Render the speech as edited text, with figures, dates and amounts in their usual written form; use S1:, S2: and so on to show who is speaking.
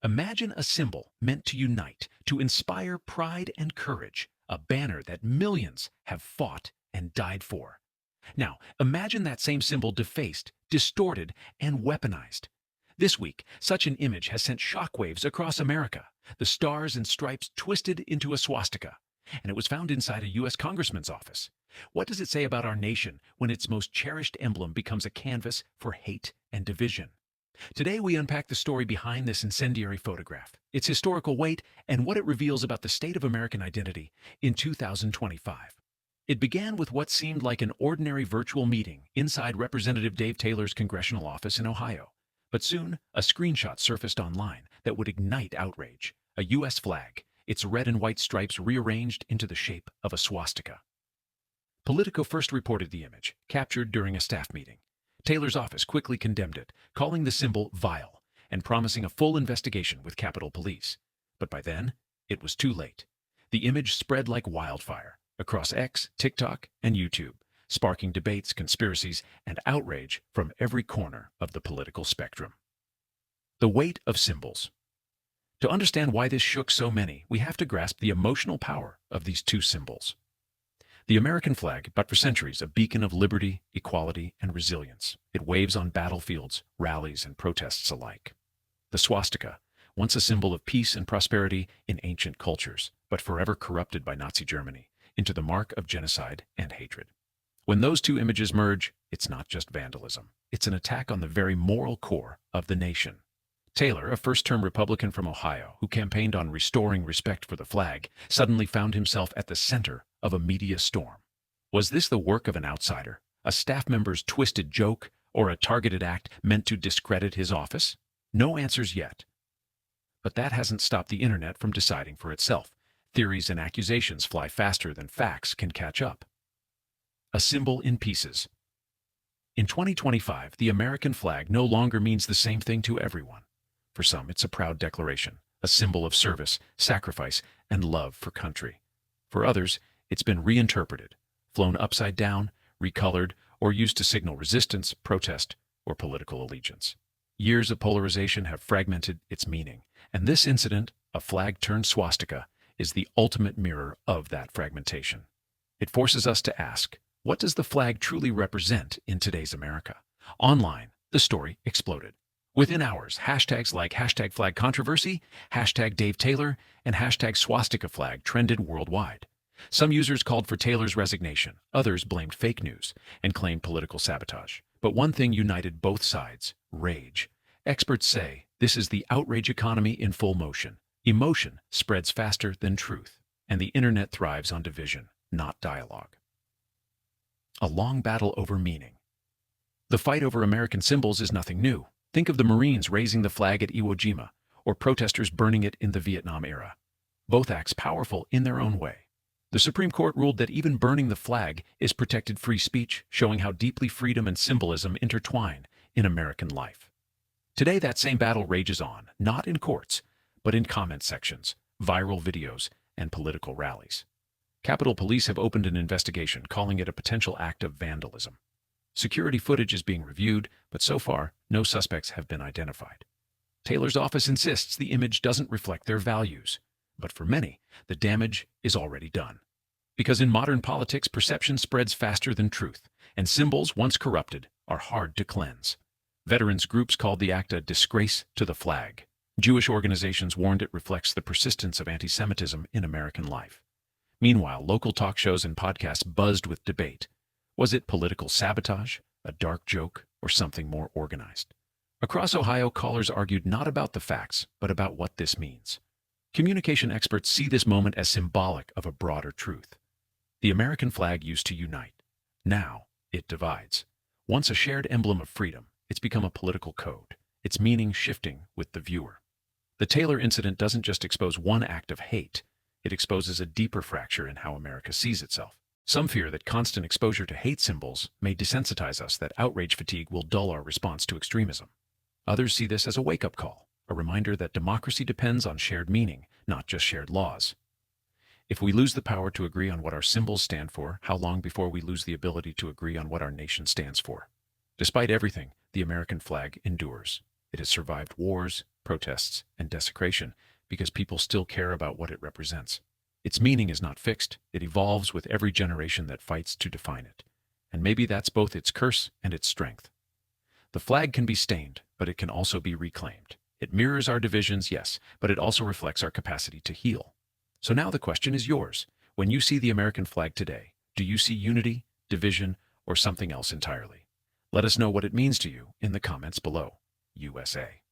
S1: Imagine a symbol meant to unite, to inspire pride and courage, a banner that millions have fought and died for. Now, imagine that same symbol defaced, distorted, and weaponized. This week, such an image has sent shockwaves across America, the stars and stripes twisted into a swastika, and it was found inside a U.S. congressman's office. What does it say about our nation when its most cherished emblem becomes a canvas for hate and division? Today, we unpack the story behind this incendiary photograph, its historical weight, and what it reveals about the state of American identity in 2025. It began with what seemed like an ordinary virtual meeting inside Representative Dave Taylor's congressional office in Ohio. But soon, a screenshot surfaced online that would ignite outrage. A U.S. flag, its red and white stripes rearranged into the shape of a swastika. Politico first reported the image, captured during a staff meeting. Taylor's office quickly condemned it, calling the symbol vile and promising a full investigation with Capitol Police. But by then, it was too late. The image spread like wildfire across X, TikTok, and YouTube, sparking debates, conspiracies, and outrage from every corner of the political spectrum. The weight of symbols. To understand why this shook so many, we have to grasp the emotional power of these two symbols. The American flag, but for centuries a beacon of liberty, equality, and resilience. It waves on battlefields, rallies, and protests alike. The swastika, once a symbol of peace and prosperity in ancient cultures, but forever corrupted by Nazi Germany, into the mark of genocide and hatred. When those two images merge, it's not just vandalism. It's an attack on the very moral core of the nation. Taylor, a first-term Republican from Ohio who campaigned on restoring respect for the flag, suddenly found himself at the center of a media storm. Was this the work of an outsider, a staff member's twisted joke, or a targeted act meant to discredit his office? No answers yet. But that hasn't stopped the internet from deciding for itself. Theories and accusations fly faster than facts can catch up. A symbol in pieces. In 2025, the American flag no longer means the same thing to everyone. For some, it's a proud declaration, a symbol of service, sacrifice, and love for country. For others, it's been reinterpreted, flown upside down, recolored, or used to signal resistance, protest, or political allegiance. Years of polarization have fragmented its meaning, and this incident, a flag turned swastika, is the ultimate mirror of that fragmentation. It forces us to ask, what does the flag truly represent in today's America? Online, the story exploded. Within hours, hashtags like #FlagControversy, #DaveTaylor, and #SwastikaFlag trended worldwide. Some users called for Taylor's resignation, others blamed fake news and claimed political sabotage. But one thing united both sides: rage. Experts say this is the outrage economy in full motion. Emotion spreads faster than truth, and the internet thrives on division, not dialogue. A long battle over meaning. The fight over American symbols is nothing new. Think of the Marines raising the flag at Iwo Jima, or protesters burning it in the Vietnam era. Both acts powerful in their own way. The Supreme Court ruled that even burning the flag is protected free speech, showing how deeply freedom and symbolism intertwine in American life. Today, that same battle rages on, not in courts, but in comment sections, viral videos, and political rallies. Capitol Police have opened an investigation, calling it a potential act of vandalism. Security footage is being reviewed, but so far, no suspects have been identified. Taylor's office insists the image doesn't reflect their values, but for many, the damage is already done. Because in modern politics, perception spreads faster than truth, and symbols, once corrupted, are hard to cleanse. Veterans groups called the act a disgrace to the flag. Jewish organizations warned it reflects the persistence of anti-Semitism in American life. Meanwhile, local talk shows and podcasts buzzed with debate. Was it political sabotage, a dark joke, or something more organized? Across Ohio, callers argued not about the facts, but about what this means. Communication experts see this moment as symbolic of a broader truth. The American flag used to unite. Now, it divides. Once a shared emblem of freedom, it's become a political code, its meaning shifting with the viewer. The Taylor incident doesn't just expose one act of hate, it exposes a deeper fracture in how America sees itself. Some fear that constant exposure to hate symbols may desensitize us, that outrage fatigue will dull our response to extremism. Others see this as a wake-up call, a reminder that democracy depends on shared meaning, not just shared laws. If we lose the power to agree on what our symbols stand for, how long before we lose the ability to agree on what our nation stands for? Despite everything, the American flag endures. It has survived wars, protests, and desecration because people still care about what it represents. Its meaning is not fixed. It evolves with every generation that fights to define it. And maybe that's both its curse and its strength. The flag can be stained, but it can also be reclaimed. It mirrors our divisions, yes, but it also reflects our capacity to heal. So now the question is yours. When you see the American flag today, do you see unity, division, or something else entirely? Let us know what it means to you in the comments below. USA.